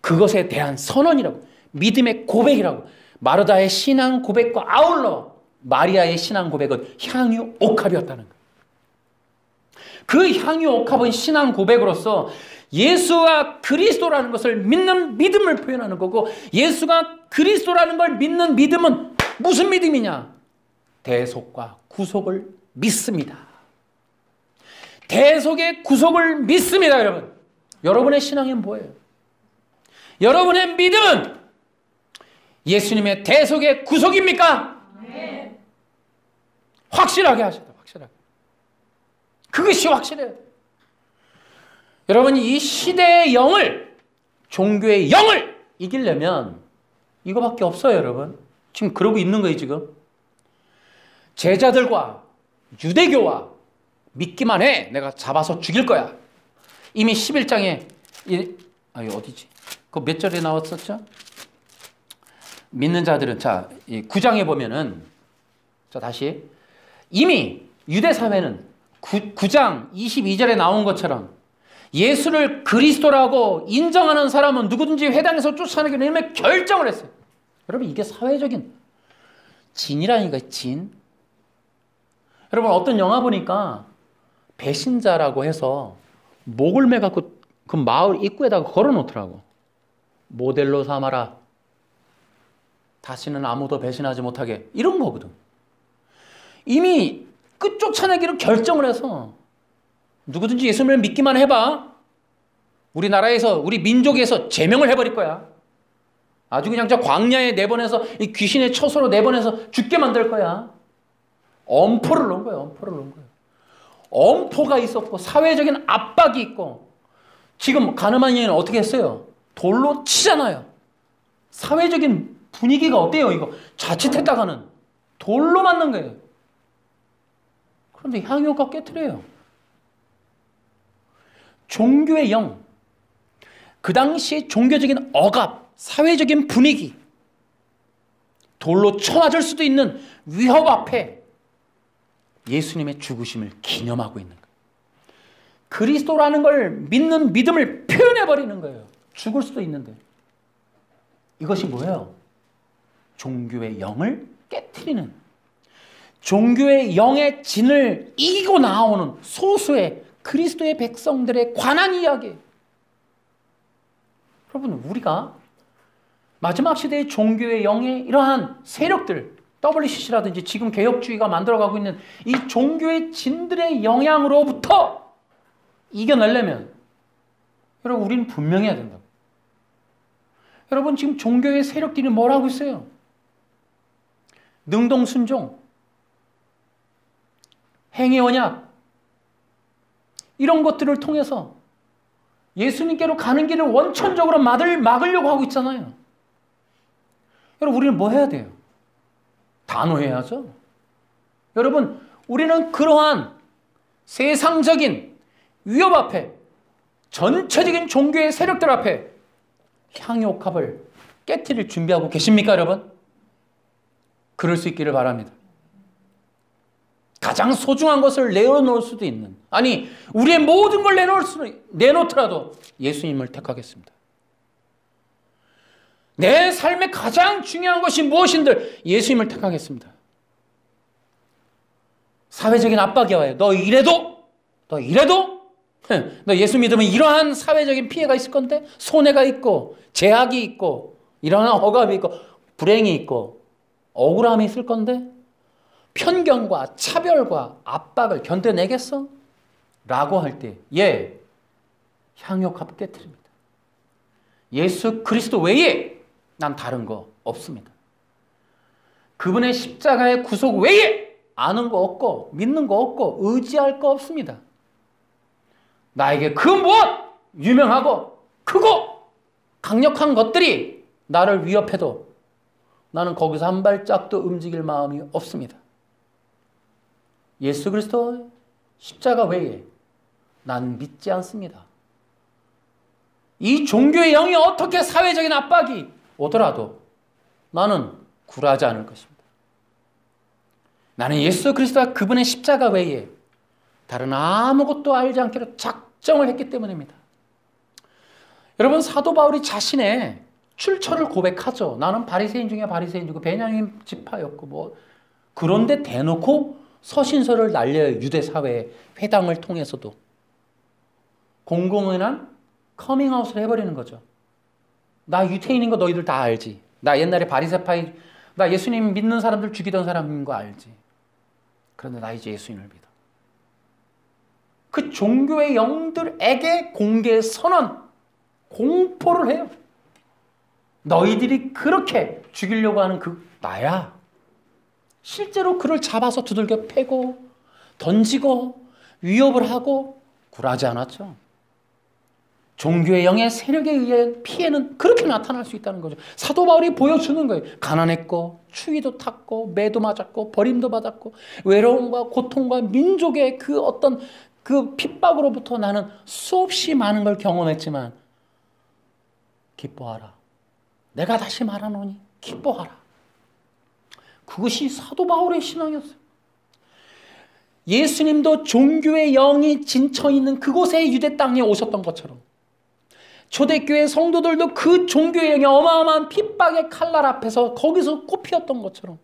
그것에 대한 선언이라고, 믿음의 고백이라고. 마르다의 신앙 고백과 아울러 마리아의 신앙 고백은 향유 옥합이었다는 거예요. 그 향유 옥합은 신앙 고백으로서 예수가 그리스도라는 것을 믿는 믿음을 표현하는 거고, 예수가 그리스도라는 걸 믿는 믿음은 무슨 믿음이냐? 대속과 구속을 믿습니다. 대속의 구속을 믿습니다, 여러분. 여러분의 신앙은 뭐예요? 여러분의 믿음은 예수님의 대속의 구속입니까? 네. 확실하게 하셔야 돼요. 확실하게. 그것이 확실해요. 여러분, 이 시대의 영을, 종교의 영을 이기려면 이거밖에 없어요, 여러분. 지금 그러고 있는 거예요, 지금. 제자들과 유대교와 믿기만 해. 내가 잡아서 죽일 거야. 이미 11장에 어디지? 그 몇 절에 나왔었죠? 믿는 자들은, 자, 9장에 보면은, 자, 다시. 이미 유대 사회는 9장 22절에 나온 것처럼 예수를 그리스도라고 인정하는 사람은 누구든지 회당에서 쫓아내기로 이미 결정을 했어요. 여러분, 이게 사회적인 진이라니까요, 진. 여러분, 어떤 영화 보니까 배신자라고 해서 목을 매갖고 그 마을 입구에다가 걸어 놓더라고. 모델로 삼아라. 다시는 아무도 배신하지 못하게. 이런 거거든. 이미 끝 쫓아내기로 결정을 해서 누구든지 예수님을 믿기만 해봐. 우리나라에서, 우리 민족에서 제명을 해버릴 거야. 아주 그냥 저 광야에 내보내서 이 귀신의 처소로 내보내서 죽게 만들 거야. 엄포를 놓은 거예요. 엄포를 놓은 거예요. 엄포가 있었고 사회적인 압박이 있고, 지금 가늠한 여인은 어떻게 했어요? 돌로 치잖아요. 사회적인 분위기가 어때요? 이거 자칫했다가는 돌로 맞는 거예요. 그런데 향유가 깨트려요. 종교의 영, 그 당시의 종교적인 억압, 사회적인 분위기, 돌로 쳐맞을 수도 있는 위협 앞에 예수님의 죽으심을 기념하고 있는 거예요. 그리스도라는 걸 믿는 믿음을 표현해버리는 거예요. 죽을 수도 있는데. 이것이 뭐예요? 종교의 영을 깨트리는, 종교의 영의 진을 이기고 나오는 소수의 그리스도의 백성들에 관한 이야기. 여러분, 우리가 마지막 시대의 종교의 영의 이러한 세력들, WCC라든지 지금 개혁주의가 만들어가고 있는 이 종교의 진들의 영향으로부터 이겨내려면, 여러분, 우리는 분명해야 된다. 여러분, 지금 종교의 세력들이 뭘 하고 있어요? 능동순종, 행위언약, 이런 것들을 통해서 예수님께로 가는 길을 원천적으로 막으려고 하고 있잖아요. 여러분, 우리는 뭐 해야 돼요? 단호해야죠. 여러분, 우리는 그러한 세상적인 위협 앞에, 전체적인 종교의 세력들 앞에 향유옥합을 깨트릴 준비하고 계십니까, 여러분? 그럴 수 있기를 바랍니다. 가장 소중한 것을 내어놓을 수도 있는, 아니 우리의 모든 걸 내놓더라도 예수님을 택하겠습니다. 내 삶에 가장 중요한 것이 무엇인들 예수님을 택하겠습니다. 사회적인 압박이 와요. 너 이래도 너 예수 믿으면 이러한 사회적인 피해가 있을 건데, 손해가 있고 제약이 있고 이러한 억압이 있고 불행이 있고 억울함이 있을 건데 편견과 차별과 압박을 견뎌내겠어? 라고 할 때, 예, 향유옥합 깨트립니다. 예수 그리스도 외에 난 다른 거 없습니다. 그분의 십자가의 구속 외에 아는 거 없고 믿는 거 없고 의지할 거 없습니다. 나에게 그 무엇 유명하고 크고 강력한 것들이 나를 위협해도 나는 거기서 한 발짝도 움직일 마음이 없습니다. 예수 그리스도의 십자가 외에 난 믿지 않습니다. 이 종교의 영이 어떻게 사회적인 압박이 오더라도 나는 굴하지 않을 것입니다. 나는 예수 그리스도와 그분의 십자가 외에 다른 아무것도 알지 않기로 작정을 했기 때문입니다. 여러분, 사도 바울이 자신의 출처를 고백하죠. 나는 바리새인 중에 바리새인이고 베냐민 지파였고 그런데 대놓고 서신서를 날려요. 유대 사회에 회당을 통해서도 공공연한 커밍아웃을 해버리는 거죠. 나 유태인인 거 너희들 다 알지. 나 옛날에 바리새파이, 나 예수님 믿는 사람들 죽이던 사람인 거 알지. 그런데 나 이제 예수님을 믿어. 그 종교의 영들에게 공개 선언, 공포를 해요. 너희들이 그렇게 죽이려고 하는 그 나야. 실제로 그를 잡아서 두들겨 패고 던지고 위협을 하고 굴하지 않았죠. 종교의 영의 세력에 의해 피해는 그렇게 나타날 수 있다는 거죠. 사도 바울이 보여주는 거예요. 가난했고 추위도 탔고 매도 맞았고 버림도 받았고 외로움과 고통과 민족의 그 어떤 그 핍박으로부터 나는 수없이 많은 걸 경험했지만 기뻐하라. 내가 다시 말하노니 기뻐하라. 그것이 사도 바울의 신앙이었어요. 예수님도 종교의 영이 진쳐있는 그곳에 유대 땅에 오셨던 것처럼 초대교회 성도들도 그 종교의 영의 어마어마한 핍박의 칼날 앞에서 거기서 꽃피었던 것처럼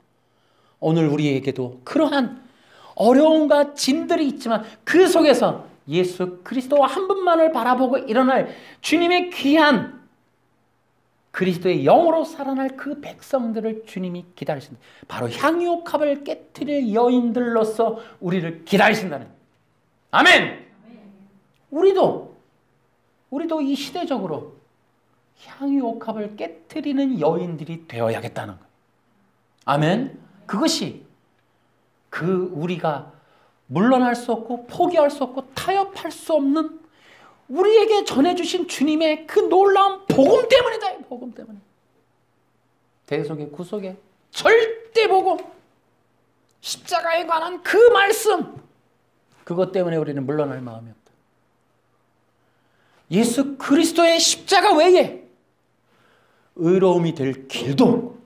오늘 우리에게도 그러한 어려움과 짐들이 있지만 그 속에서 예수 그리스도 한 분만을 바라보고 일어날 주님의 귀한 그리스도의 영으로 살아날 그 백성들을 주님이 기다리신다. 바로 향유옥합을 깨트릴 여인들로서 우리를 기다리신다는. 아멘! 우리도 이 시대적으로 향유옥합을 깨트리는 여인들이 되어야겠다는 거예요. 아멘? 그것이 그 우리가 물러날 수 없고 포기할 수 없고 타협할 수 없는 우리에게 전해주신 주님의 그 놀라운 복음 때문이다. 복음 때문에. 대속의 구속의 절대 복음, 십자가에 관한 그 말씀, 그것 때문에 우리는 물러날 마음이 없다. 예수 그리스도의 십자가 외에 의로움이 될 길도 없고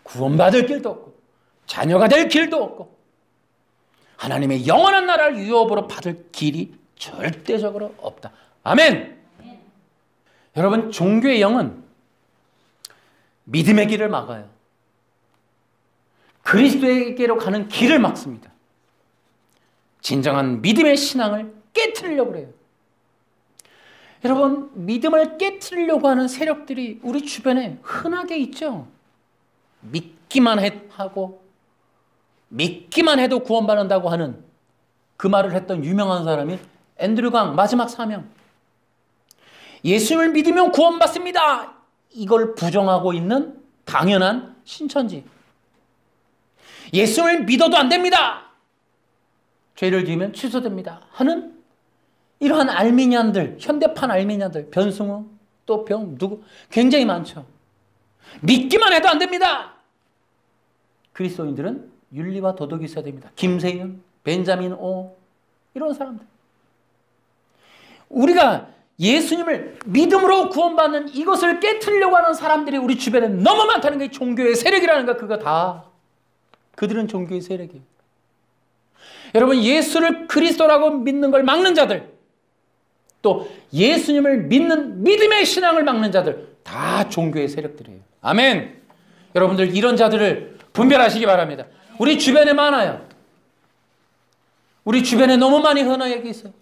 구원받을 길도 없고 자녀가 될 길도 없고 하나님의 영원한 나라를 유업으로 받을 길이 절대적으로 없다. 아멘. 여러분, 종교의 영은 믿음의 길을 막아요. 그리스도에게로 가는 길을 막습니다. 진정한 믿음의 신앙을 깨트리려고 해요. 여러분, 믿음을 깨트리려고 하는 세력들이 우리 주변에 흔하게 있죠. 믿기만 하고 믿기만 해도 구원받는다고 하는 그 말을 했던 유명한 사람이 앤드류 강 마지막 사명. 예수님을 믿으면 구원받습니다. 이걸 부정하고 있는 당연한 신천지. 예수님을 믿어도 안 됩니다. 죄를 지으면 취소됩니다. 하는 이러한 알미니안들, 현대판 알미니안들, 변승우, 또 누구 굉장히 많죠. 믿기만 해도 안 됩니다. 그리스도인들은 윤리와 도덕이 있어야 됩니다. 김세윤, 벤자민 오, 이런 사람들. 우리가 예수님을 믿음으로 구원받는 이것을 깨트리려고 하는 사람들이 우리 주변에 너무 많다는 게 종교의 세력이라는 거. 그거 다 그들은 종교의 세력이에요. 여러분, 예수를 그리스도라고 믿는 걸 막는 자들, 또 예수님을 믿는 믿음의 신앙을 막는 자들, 다 종교의 세력들이에요. 아멘. 여러분들 이런 자들을 분별하시기 바랍니다. 우리 주변에 많아요. 우리 주변에 너무 많이 흔하게 있어요.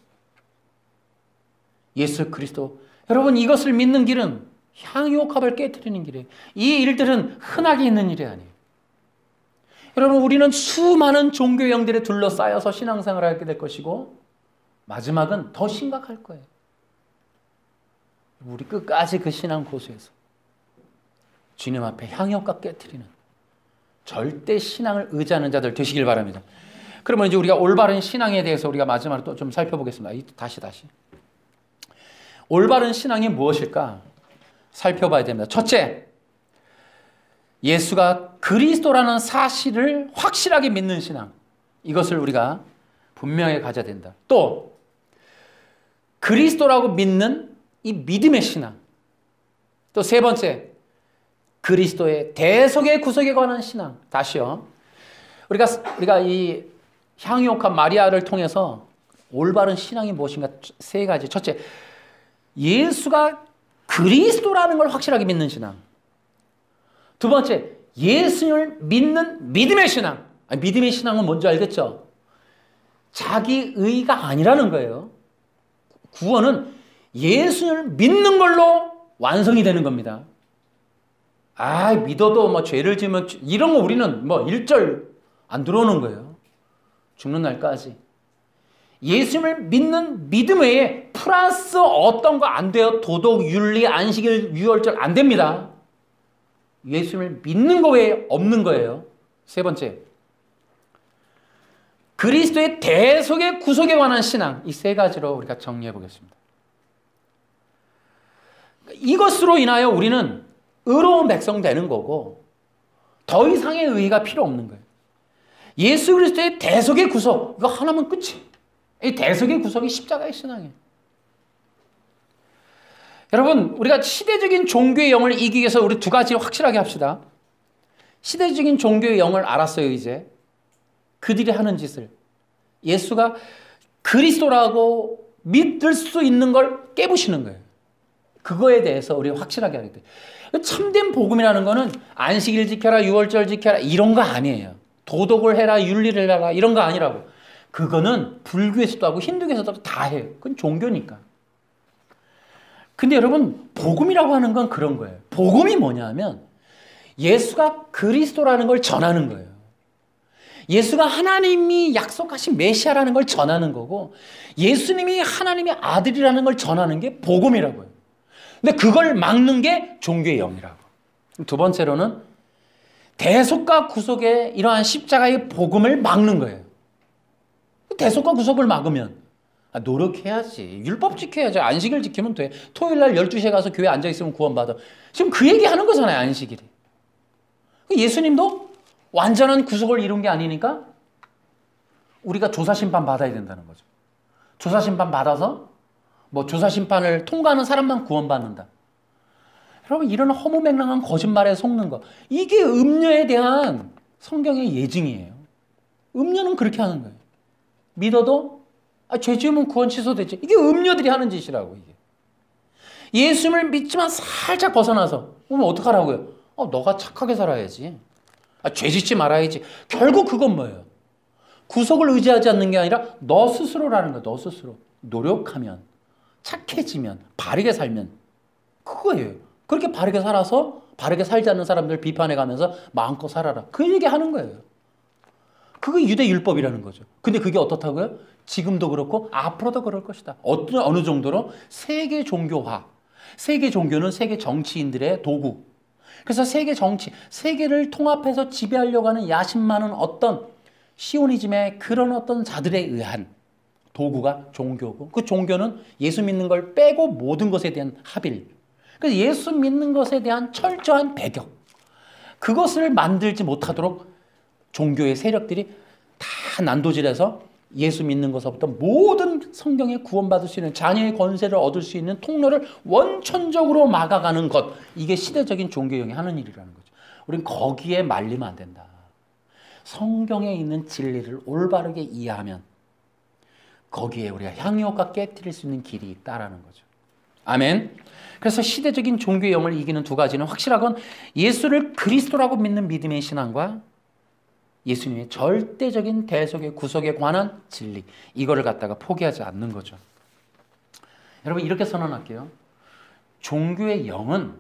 예수 그리스도. 여러분, 이것을 믿는 길은 향유옥합을 깨트리는 길이에요. 이 일들은 흔하게 있는 일이 아니에요. 여러분, 우리는 수많은 종교 영들에 둘러싸여서 신앙생활을 하게 될 것이고 마지막은 더 심각할 거예요. 우리 끝까지 그 신앙 고수에서 주님 앞에 향유옥합 깨트리는 절대 신앙을 의지하는 자들 되시길 바랍니다. 그러면 이제 우리가 올바른 신앙에 대해서 우리가 마지막으로 또 좀 살펴보겠습니다. 다시. 올바른 신앙이 무엇일까? 살펴봐야 됩니다. 첫째, 예수가 그리스도라는 사실을 확실하게 믿는 신앙. 이것을 우리가 분명히 가져야 된다. 또 그리스도라고 믿는 이 믿음의 신앙. 또 세 번째, 그리스도의 대속의 구속에 관한 신앙. 다시요. 우리가 이 향유옥한 마리아를 통해서 올바른 신앙이 무엇인가 세 가지. 첫째, 예수가 그리스도라는 걸 확실하게 믿는 신앙. 두 번째, 예수님을 믿는 믿음의 신앙. 믿음의 신앙은 뭔지 알겠죠? 자기 의가 아니라는 거예요. 구원은 예수님을 믿는 걸로 완성이 되는 겁니다. 믿어도 뭐 죄를 지으면 이런 거 우리는 뭐 1절 안 들어오는 거예요. 죽는 날까지. 예수님을 믿는 믿음 외에 플러스 어떤 거 안 돼요. 도덕, 윤리, 안식일, 유월절 안 됩니다. 예수님을 믿는 거 외에 없는 거예요. 세 번째, 그리스도의 대속의 구속에 관한 신앙. 이 세 가지로 우리가 정리해 보겠습니다. 이것으로 인하여 우리는 의로운 백성 되는 거고 더 이상의 의의가 필요 없는 거예요. 예수 그리스도의 대속의 구속, 이거 하나면 끝이. 이 대속의 구속이 십자가의 신앙이에요. 여러분, 우리가 시대적인 종교의 영을 이기기 위해서 우리 두 가지 확실하게 합시다. 시대적인 종교의 영을 알았어요. 이제 그들이 하는 짓을, 예수가 그리스도라고 믿을 수 있는 걸 깨부시는 거예요. 그거에 대해서 우리가 확실하게 하게 돼요. 참된 복음이라는 거는 안식일 지켜라, 유월절 지켜라 이런 거 아니에요. 도덕을 해라, 윤리를 해라 이런 거 아니라고. 그거는 불교에서도 하고 힌두교에서도 다 해요. 그건 종교니까. 근데 여러분, 복음이라고 하는 건 그런 거예요. 복음이 뭐냐면 예수가 그리스도라는 걸 전하는 거예요. 예수가 하나님이 약속하신 메시아라는 걸 전하는 거고, 예수님이 하나님의 아들이라는 걸 전하는 게 복음이라고요. 근데 그걸 막는 게 종교의 영이라고. 두 번째로는 대속과 구속의 이러한 십자가의 복음을 막는 거예요. 대속과 구속을 막으면 노력해야지. 율법 지켜야지. 안식일 지키면 돼. 토요일 날 12시에 가서 교회 앉아있으면 구원받아. 지금 그 얘기 하는 거잖아요. 안식일이. 예수님도 완전한 구속을 이룬 게 아니니까 우리가 조사심판 받아야 된다는 거죠. 조사심판 받아서 뭐 조사심판을 통과하는 사람만 구원받는다. 여러분, 이런 허무맹랑한 거짓말에 속는 거, 이게 음녀에 대한 성경의 예증이에요. 음녀는 그렇게 하는 거예요. 믿어도 죄 지으면 구원 취소되지. 이게 음녀들이 하는 짓이라고. 이게 예수님을 믿지만 살짝 벗어나서 그러면 어떡하라고요? 너가 착하게 살아야지. 죄 짓지 말아야지. 결국 그건 뭐예요? 구속을 의지하지 않는 게 아니라 너 스스로라는 거예요. 너 스스로. 노력하면, 착해지면, 바르게 살면 그거예요. 그렇게 바르게 살아서 바르게 살지 않는 사람들 비판해 가면서 마음껏 살아라. 그 얘기 하는 거예요. 그게 유대 율법이라는 거죠. 근데 그게 어떻다고요? 지금도 그렇고 앞으로도 그럴 것이다. 어느 정도로 세계 종교화. 세계 종교는 세계 정치인들의 도구. 그래서 세계 정치, 세계를 통합해서 지배하려고 하는 야심 많은 어떤 시오니즘의 그런 어떤 자들에 의한 도구가 종교고, 그 종교는 예수 믿는 걸 빼고 모든 것에 대한 합일. 그래서 예수 믿는 것에 대한 철저한 배격. 그것을 만들지 못하도록 종교의 세력들이 다 난도질해서 예수 믿는 것부터 모든 성경에 구원받을 수 있는 자녀의 권세를 얻을 수 있는 통로를 원천적으로 막아가는 것. 이게 시대적인 종교형이 하는 일이라는 거죠. 우린 거기에 말리면 안 된다. 성경에 있는 진리를 올바르게 이해하면 거기에 우리가 향유옥과 깨트릴 수 있는 길이 있다라는 거죠. 아멘. 그래서 시대적인 종교의 영을 이기는 두 가지는 확실하건 예수를 그리스도라고 믿는 믿음의 신앙과 예수님의 절대적인 대속의 구속에 관한 진리, 이거를 갖다가 포기하지 않는 거죠. 여러분, 이렇게 선언할게요. 종교의 영은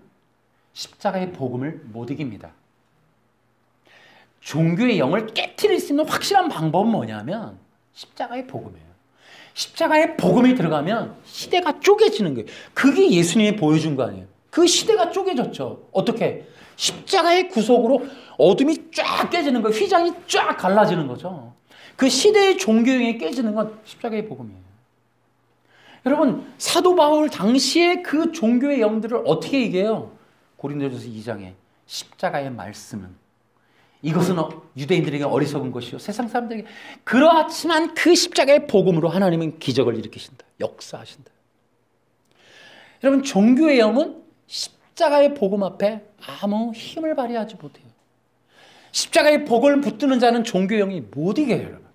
십자가의 복음을 못 이깁니다. 종교의 영을 깨트릴 수 있는 확실한 방법은 뭐냐면 십자가의 복음이에요. 십자가의 복음이 들어가면 시대가 쪼개지는 거예요. 그게 예수님이 보여준 거 아니에요. 그 시대가 쪼개졌죠. 어떻게? 십자가의 구속으로 어둠이 쫙 깨지는 거예요. 휘장이 쫙 갈라지는 거죠. 그 시대의 종교형이 깨지는 건 십자가의 복음이에요. 여러분, 사도 바울 당시에 그 종교의 영들을 어떻게 이겨요? 고린도전서 2장에 십자가의 말씀은 이것은 유대인들에게 어리석은 것이요 세상 사람들에게 그렇지만 그 십자가의 복음으로 하나님은 기적을 일으키신다. 역사하신다. 여러분, 종교의 영은 십자가의 복음 앞에 아무 힘을 발휘하지 못해요. 십자가의 복을 붙드는 자는 종교의 영이 못 이겨요. 여러분,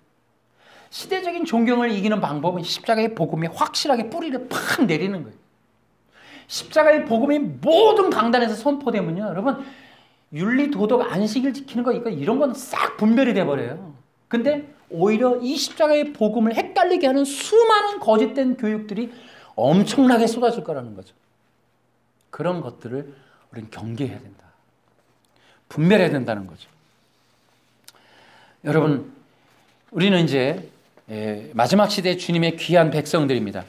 시대적인 종교를 이기는 방법은 십자가의 복음에 확실하게 뿌리를 팍 내리는 거예요. 십자가의 복음이 모든 강단에서 선포되면요, 여러분, 윤리, 도덕, 안식일 지키는 거 이런 건 싹 분별이 돼버려요. 근데 오히려 이 십자가의 복음을 헷갈리게 하는 수많은 거짓된 교육들이 엄청나게 쏟아질 거라는 거죠. 그런 것들을 우리는 경계해야 된다. 분별해야 된다는 거죠. 여러분, 우리는 이제 마지막 시대의 주님의 귀한 백성들입니다.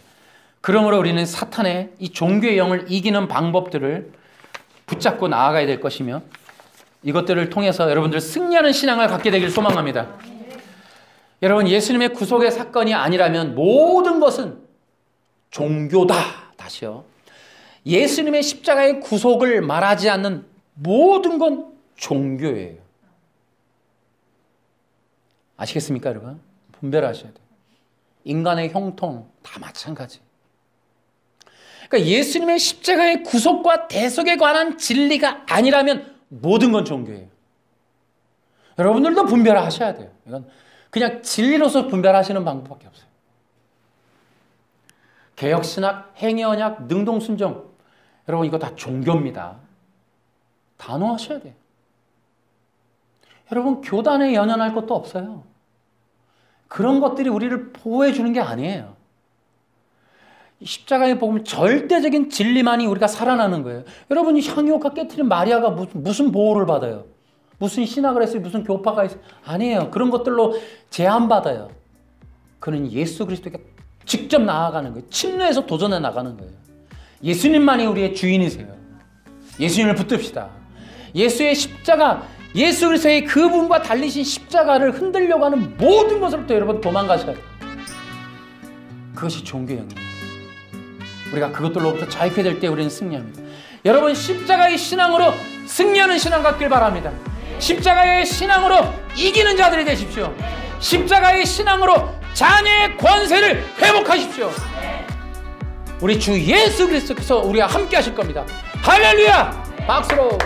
그러므로 우리는 사탄의 이 종교의 영을 이기는 방법들을 붙잡고 나아가야 될 것이며 이것들을 통해서 여러분들 승리하는 신앙을 갖게 되길 소망합니다. 여러분, 예수님의 구속의 사건이 아니라면 모든 것은 종교다. 다시요. 예수님의 십자가의 구속을 말하지 않는 모든 건 종교예요. 아시겠습니까, 여러분? 분별하셔야 돼요. 인간의 형통 다 마찬가지. 그러니까 예수님의 십자가의 구속과 대속에 관한 진리가 아니라면 모든 건 종교예요. 여러분들도 분별하셔야 돼요. 이건 그냥 진리로서 분별하시는 방법밖에 없어요. 개혁신학, 행위언약, 능동순종, 여러분 이거 다 종교입니다. 단호하셔야 돼요. 여러분, 교단에 연연할 것도 없어요. 그런 것들이 우리를 보호해 주는 게 아니에요. 십자가에 보면 절대적인 진리만이 우리가 살아나는 거예요. 여러분, 향유옥화 깨트린 마리아가 무슨 보호를 받아요? 무슨 신학을 했어요? 무슨 교파가 있어요? 아니에요. 그런 것들로 제한받아요. 그는 예수 그리스도에게 직접 나아가는 거예요. 침례에서 도전해 나가는 거예요. 예수님만이 우리의 주인이세요. 예수님을 붙듭시다. 예수의 십자가, 예수 그리스도의 그분과 달리신 십자가를 흔들려고 하는 모든 것으로부터 여러분 도망가셔야 돼요. 그것이 종교의 영입니다. 우리가 그것들로부터 자유케 될 때 우리는 승리합니다. 여러분, 십자가의 신앙으로 승리하는 신앙 갖길 바랍니다. 십자가의 신앙으로 이기는 자들이 되십시오. 십자가의 신앙으로 자녀의 권세를 회복하십시오. 우리 주 예수 그리스도께서 우리와 함께 하실 겁니다. 할렐루야! 박수로.